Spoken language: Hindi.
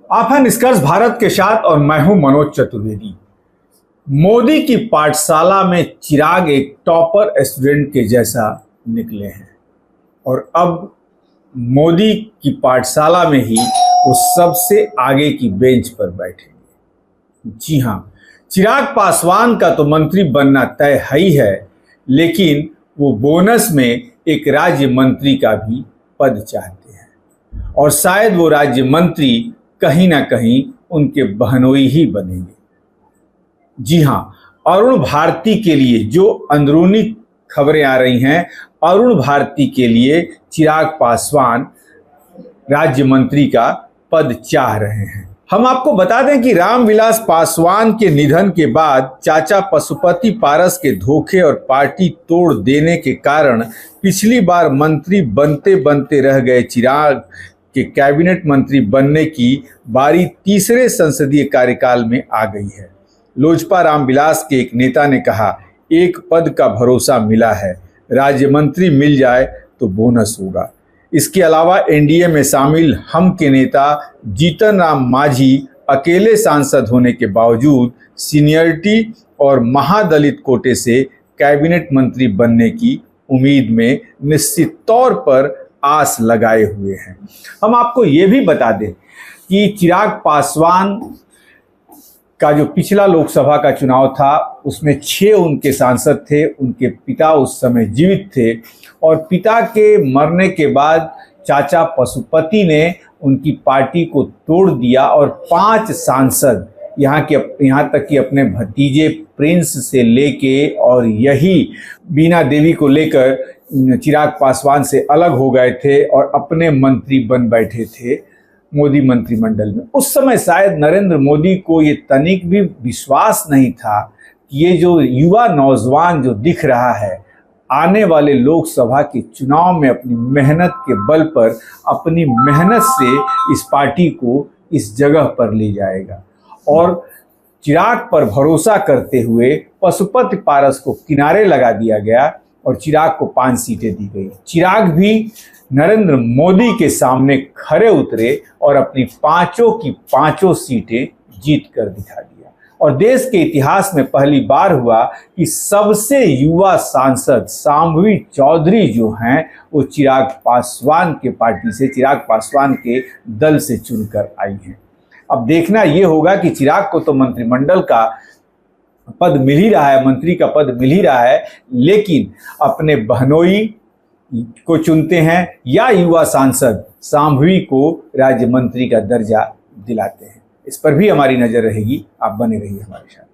आप हैं निष्कर्ष भारत के साथ और मैं हूं मनोज चतुर्वेदी। मोदी की पाठशाला में चिराग एक टॉपर स्टूडेंट के जैसा निकले हैं और अब मोदी की पाठशाला में ही वो सबसे आगे की बेंच पर बैठेंगे। जी हां, चिराग पासवान का तो मंत्री बनना तय ही है, लेकिन वो बोनस में एक राज्य मंत्री का भी पद चाहते हैं और शायद वो राज्य मंत्री कहीं ना कहीं उनके बहनोई ही बनेंगे। जी हां, अरुण भारती के लिए जो अंदरूनी खबरें आ रही हैं, अरुण भारती के लिए चिराग पासवान राज्य मंत्री का पद चाह रहे हैं। हम आपको बता दें कि रामविलास पासवान के निधन के बाद चाचा पशुपति पारस के धोखे और पार्टी तोड़ देने के कारण पिछली बार मंत्री बनते बनते रह गए चिराग के कैबिनेट मंत्री बनने की बारी तीसरे संसदीय कार्यकाल में आ गई है। लोजपा रामविलास के एक नेता ने कहा, एक पद का भरोसा मिला है, राज्य मंत्री मिल जाए तो बोनस होगा। इसके अलावा एनडीए में शामिल हम के नेता जीतन राम मांझी अकेले सांसद होने के बावजूद सीनियरिटी और महादलित कोटे से कैबिनेट मंत्री बनने की उम्मीद में निश्चित तौर पर आस लगाए हुए हैं। हम आपको ये भी बता दें कि चिराग पासवान का जो पिछला लोकसभा का चुनाव था उसमें 6 उनके सांसद थे। उनके पिता उस समय जीवित थे और पिता के मरने के बाद चाचा पशुपति ने उनकी पार्टी को तोड़ दिया और 5 सांसद यहाँ तक कि अपने भतीजे प्रिंस से लेके और यही बीना देवी को लेकर चिराग पासवान से अलग हो गए थे और अपने मंत्री बन बैठे थे मोदी मंत्रिमंडल में। उस समय शायद नरेंद्र मोदी को ये तनिक भी विश्वास नहीं था कि ये जो युवा नौजवान जो दिख रहा है आने वाले लोकसभा के चुनाव में अपनी मेहनत के बल पर अपनी मेहनत से इस पार्टी को इस जगह पर ले जाएगा। और चिराग पर भरोसा करते हुए पशुपति पारस को किनारे लगा दिया गया और चिराग को 5 सीटें दी गई। चिराग भी नरेंद्र मोदी के सामने खरे उतरे और अपनी 5 की 5 सीटें जीत कर दिखा दिया। और देश के इतिहास में पहली बार हुआ कि सबसे युवा सांसद शांभवी चौधरी जो हैं वो चिराग पासवान के पार्टी से, चिराग पासवान के दल से चुनकर आई हैं। अब देखना ये होगा कि चिराग को तो मंत्रिमंडल का पद मिल ही रहा है, मंत्री का पद मिल ही रहा है, लेकिन अपने बहनोई को चुनते हैं या युवा सांसद शांभवी को राज्य मंत्री का दर्जा दिलाते हैं। इस पर भी हमारी नजर रहेगी। आप बने रहिए हमारे साथ।